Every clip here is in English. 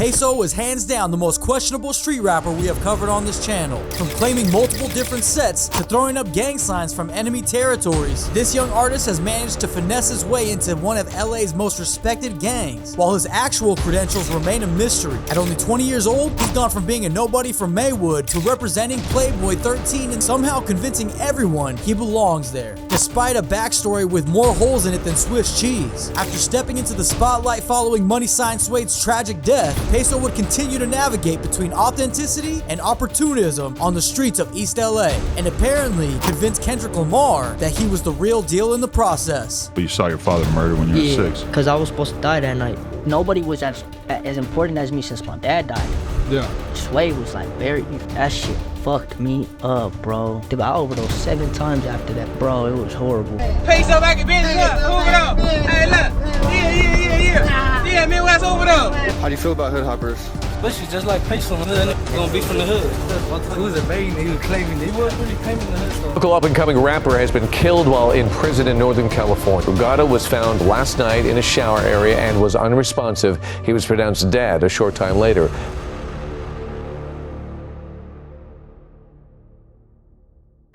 Peysoh is hands down the most questionable street rapper we have covered on this channel. From claiming multiple different sets to throwing up gang signs from enemy territories, this young artist has managed to finesse his way into one of LA's most respected gangs, while his actual credentials remain a mystery. At only 20 years old, he's gone from being a nobody from Maywood to representing Playboy 13 and somehow convincing everyone he belongs there, despite a backstory with more holes in it than Swiss cheese. After stepping into the spotlight following Money Sign Suede's tragic death, Peysoh would continue to navigate between authenticity and opportunism on the streets of East LA, and apparently convinced Kendrick Lamar that he was the real deal in the process. But you saw your father murdered when you were 6. Because I was supposed to die that night. Nobody was as important as me since my dad died. Yeah. Suede was like that shit fucked me up, bro. Dude, I overdosed 7 times after that, bro. It was horrible. Peysoh back in business, look, move it up. Hey, look, yeah, Midwest over there. How do you feel about hood hoppers? Especially just like Peysoh, gonna be from the hood. He was evading, he was claiming, he was really claiming the hood stuff. Local up-and-coming rapper has been killed while in prison in Northern California. Ugata was found last night in a shower area and was unresponsive. He was pronounced dead a short time later.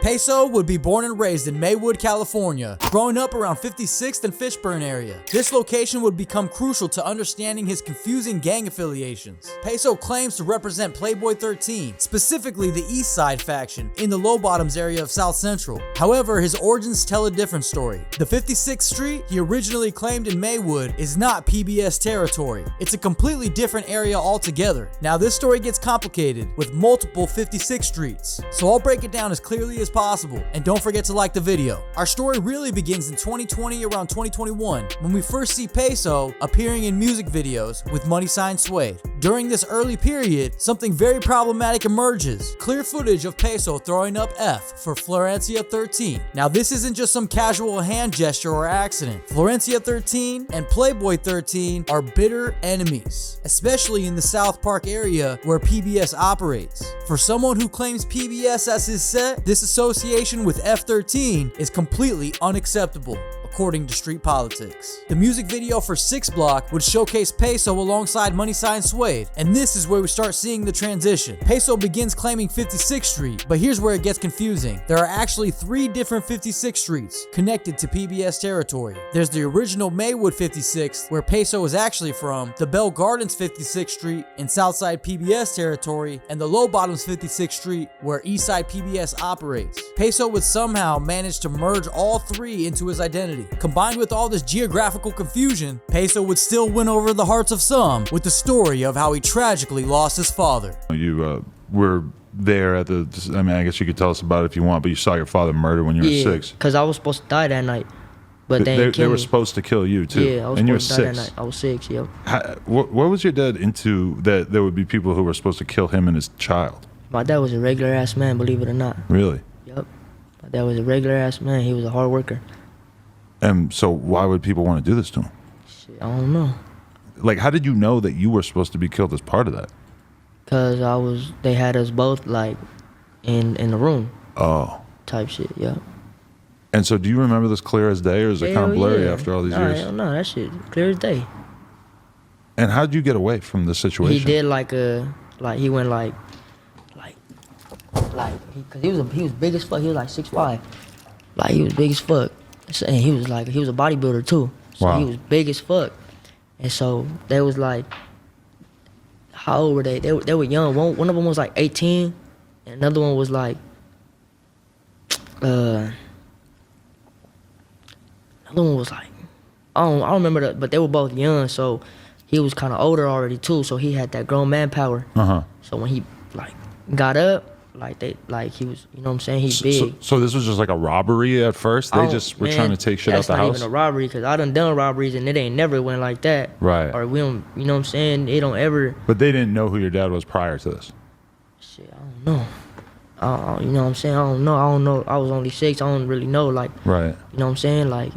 Peysoh would be born and raised in Maywood, California, growing up around 56th and Fishburne area. This location would become crucial to understanding his confusing gang affiliations. Peysoh claims to represent Playboy 13, specifically the East Side faction in the Low Bottoms area of South Central. However, his origins tell a different story. The 56th Street he originally claimed in Maywood is not PBS territory. It's a completely different area altogether. Now, this story gets complicated with multiple 56 streets, so I'll break it down as clearly as possible, and don't forget to like the video. Our story really begins in 2020, around 2021, when we first see Peysoh appearing in music videos with Money Sign Suede. During this early period, something very problematic emerges. Clear footage of Peysoh throwing up F for Florencia 13. Now, this isn't just some casual hand gesture or accident. Florencia 13 and Playboy 13 are bitter enemies, especially in the South Park area where PBS operates. For someone who claims PBS as his set, this association with F13 is completely unacceptable, according to Street Politics. The music video for 6 Block would showcase Peysoh alongside Money Sign Suede, and this is where we start seeing the transition. Peysoh begins claiming 56th Street, but here's where it gets confusing. There are actually 3 different 56 streets connected to PBS territory. There's the original Maywood 56th, where Peysoh is actually from, the Bell Gardens 56th Street in Southside PBS territory, and the Low Bottoms 56th Street, where Eastside PBS operates. Peysoh would somehow manage to merge all 3 into his identity. Combined with all this geographical confusion, Peysoh would still win over the hearts of some with the story of how he tragically lost his father. You were there at the, I mean, I guess you could tell us about it if you want, but you saw your father murdered when you were 6. Because I was supposed to die that night. But they were supposed to kill you too. Yeah, I was and you were supposed to die 6. that night. I was 6, yep. What was your dad into that there would be people who were supposed to kill him and his child? My dad was a regular ass man, believe it or not. Really? Yep. My dad was a regular ass man. He was a hard worker. And so why would people want to do this to him? Shit, I don't know. Like, how did you know that you were supposed to be killed as part of that? Cause they had us both like in the room. Oh. Type shit, yeah. And so do you remember this clear as day, or is it kind of blurry after all these years? Hell no, that shit clear as day. And how did you get away from the situation? He did he went cause he was big as fuck. He was like 6'5". Like he was big as fuck. And he was a bodybuilder too. So wow. He was big as fuck. And so they was like, how old were they? They were young. One of them was like 18, and another one was like, another one was like, I don't remember that, but they were both young. So he was kind of older already too. So he had that grown man power. So when he like got up, he was, you know what I'm saying? He's big. So this was just like a robbery at first? They just were trying to take shit out the house? That's not even a robbery, because I done robberies and it ain't never went like that. Right. Or we don't, you know what I'm saying? They don't ever. But they didn't know who your dad was prior to this? Shit, I don't know. You know what I'm saying? I don't know. I was only 6. I don't really know. Like, right. You know what I'm saying? Like,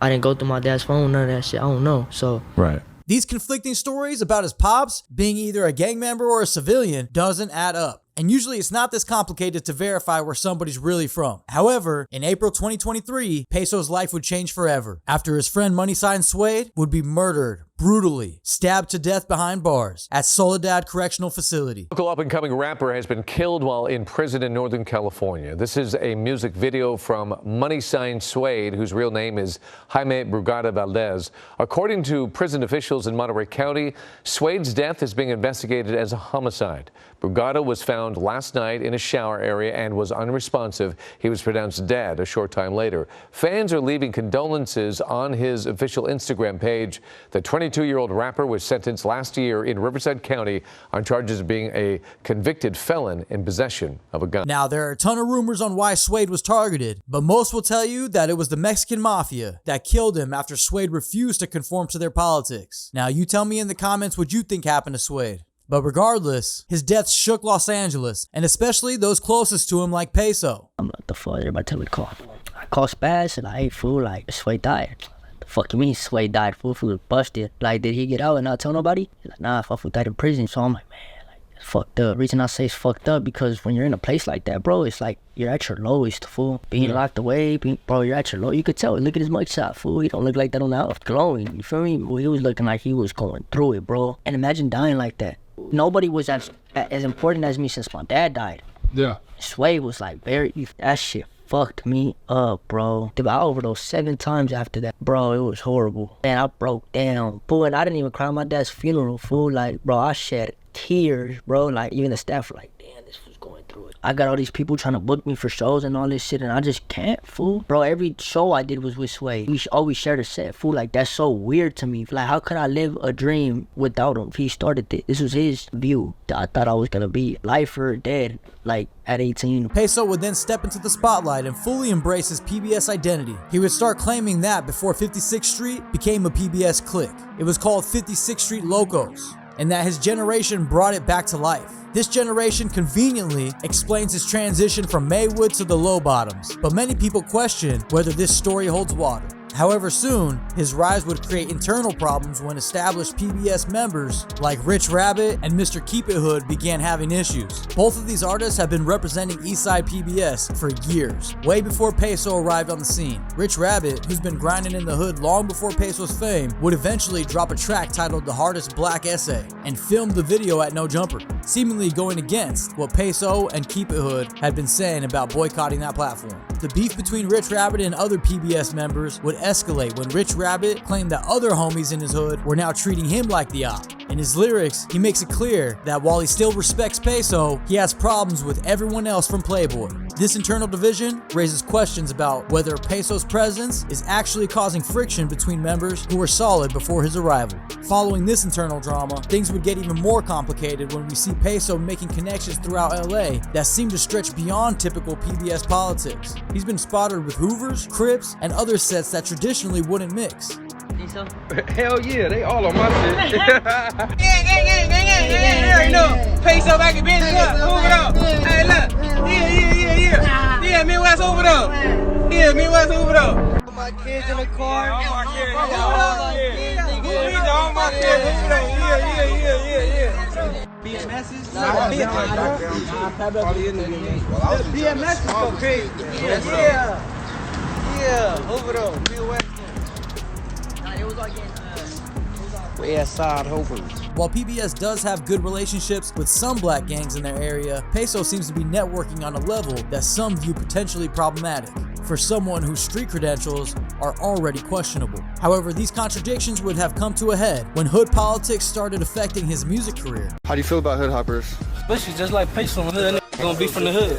I didn't go through my dad's phone, none of that shit. I don't know. So. Right. These conflicting stories about his pops being either a gang member or a civilian doesn't add up. And usually it's not this complicated to verify where somebody's really from. However, in April 2023, Peysoh's life would change forever after his friend Money Sign Suede would be murdered brutally, stabbed to death behind bars at Soledad Correctional Facility. Local up-and-coming rapper has been killed while in prison in Northern California. This is a music video from Money Sign Suede, whose real name is Jaime Brugada Valdez. According to prison officials in Monterey County, Suede's death is being investigated as a homicide. Brugada was found last night in a shower area and was unresponsive. He was pronounced dead a short time later. Fans are leaving condolences on his official Instagram page. The 22-year-old rapper was sentenced last year in Riverside County on charges of being a convicted felon in possession of a gun. Now, there are a ton of rumors on why Suede was targeted, but most will tell you that it was the Mexican mafia that killed him after Suede refused to conform to their politics. Now, you tell me in the comments what you think happened to Suede. But regardless, his death shook Los Angeles, and especially those closest to him like Peysoh. I'm like, the fuck, everybody tell me to call. I call Spaz, and I ain't fool, like, Suede died. The fuck you mean Suede died? Fool was busted. Like, did he get out and not tell nobody? He's like, nah, fool died in prison. So I'm like, man, like, it's fucked up. The reason I say it's fucked up, because when you're in a place like that, bro, it's like, you're at your lowest, fool. Being locked away, bro, you're at your low. You could tell. Look at his mugshot, fool. He don't look like that on the out. Glowing, you feel me? Well, he was looking like he was going through it, bro. And imagine dying like that. Nobody was as important as me since my dad died. Yeah. Suede was like that shit fucked me up, bro. Dude, I overdosed 7 times after that. Bro, it was horrible. Man, I broke down. Fool, and I didn't even cry at my dad's funeral, fool. Like, bro, I shed tears, bro. Like, even the staff were like, damn, this was going through it. I got all these people trying to book me for shows and all this shit, and I just can't, fool. Bro, every show I did was with Suede. We always shared a set, fool. Like, that's so weird to me. Like, how could I live a dream without him? He started it. This was his view. I thought I was gonna be lifer or dead, like, at 18. Peysoh would then step into the spotlight and fully embrace his PBS identity. He would start claiming that before 56th Street became a PBS clique. It was called 56th Street Locos, and that his generation brought it back to life. This generation conveniently explains his transition from Maywood to the Low Bottoms, but many people question whether this story holds water. However, soon, his rise would create internal problems when established PBS members like Rich Rabbit and Mr. Keep It Hood began having issues. Both of these artists have been representing Eastside PBS for years, way before Peysoh arrived on the scene. Rich Rabbit, who's been grinding in the hood long before Peysoh's fame, would eventually drop a track titled The Hardest Black Essay and film the video at No Jumper, seemingly going against what Peysoh and Keep It Hood had been saying about boycotting that platform. The beef between Rich Rabbit and other PBS members would escalate when Rich Rabbit claimed that other homies in his hood were now treating him like the op. In his lyrics, he makes it clear that while he still respects Peysoh, he has problems with everyone else from Playboy. This internal division raises questions about whether Peysoh's presence is actually causing friction between members who were solid before his arrival. Following this internal drama, things would get even more complicated when we see Peysoh making connections throughout LA that seem to stretch beyond typical PBS politics. He's been spotted with Hoovers, Crips, and other sets that traditionally wouldn't mix. Hell yeah, they all on my shit. Yeah, no. Peysoh back in business up. Move it up. Hey, look. Yeah. Yeah, Midwest over there. Yeah, Midwest over there. My kids in the car. All my kids. All my kids. Yeah. BMS's? Nah, BMS is so crazy. Yeah, over there. Midwest. While PBS does have good relationships with some black gangs in their area, Peysoh seems to be networking on a level that some view potentially problematic for someone whose street credentials are already questionable. However, these contradictions would have come to a head when hood politics started affecting his music career. How do you feel about hood hoppers? Especially just like Peysoh, that nigga gonna be from the hood.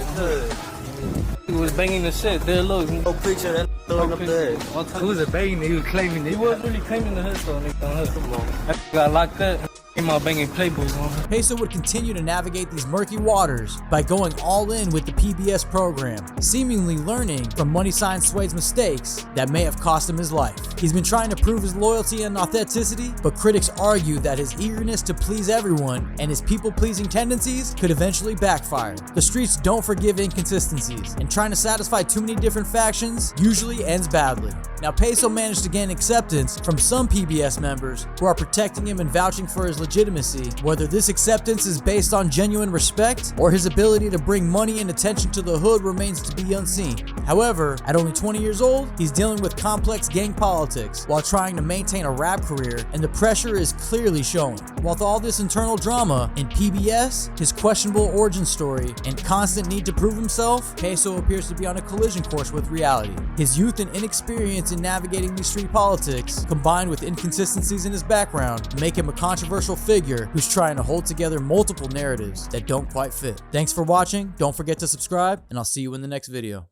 He was banging the shit. There, look. Oh, preacher, that throwing up there. He was a banging. He was claiming it. He wasn't really claiming the hood, though. Nigga, on hood. Come on. That got locked up. Came out banging Playboys on her. Peysoh would continue to navigate these murky waters by going all in with the PBS program, seemingly learning from Money Sign Suede's mistakes that may have cost him his life. He's been trying to prove his loyalty and authenticity, but critics argue that his eagerness to please everyone and his people-pleasing tendencies could eventually backfire. The streets don't forgive inconsistencies, and trying to satisfy too many different factions usually ends badly. Now, Peysoh managed to gain acceptance from some PBS members who are protecting him and vouching for his legitimacy. Whether this acceptance is based on genuine respect or his ability to bring money and attention to the hood remains to be unseen. However, at only 20 years old, he's dealing with complex gang politics while trying to maintain a rap career, and the pressure is clearly showing. With all this internal drama in PBS, his questionable origin story, and constant need to prove himself, Peysoh appears to be on a collision course with reality. His youth and inexperience in navigating these street politics, combined with inconsistencies in his background, make him a controversial figure who's trying to hold together multiple narratives that don't quite fit. Thanks for watching, don't forget to subscribe, and I'll see you in the next video.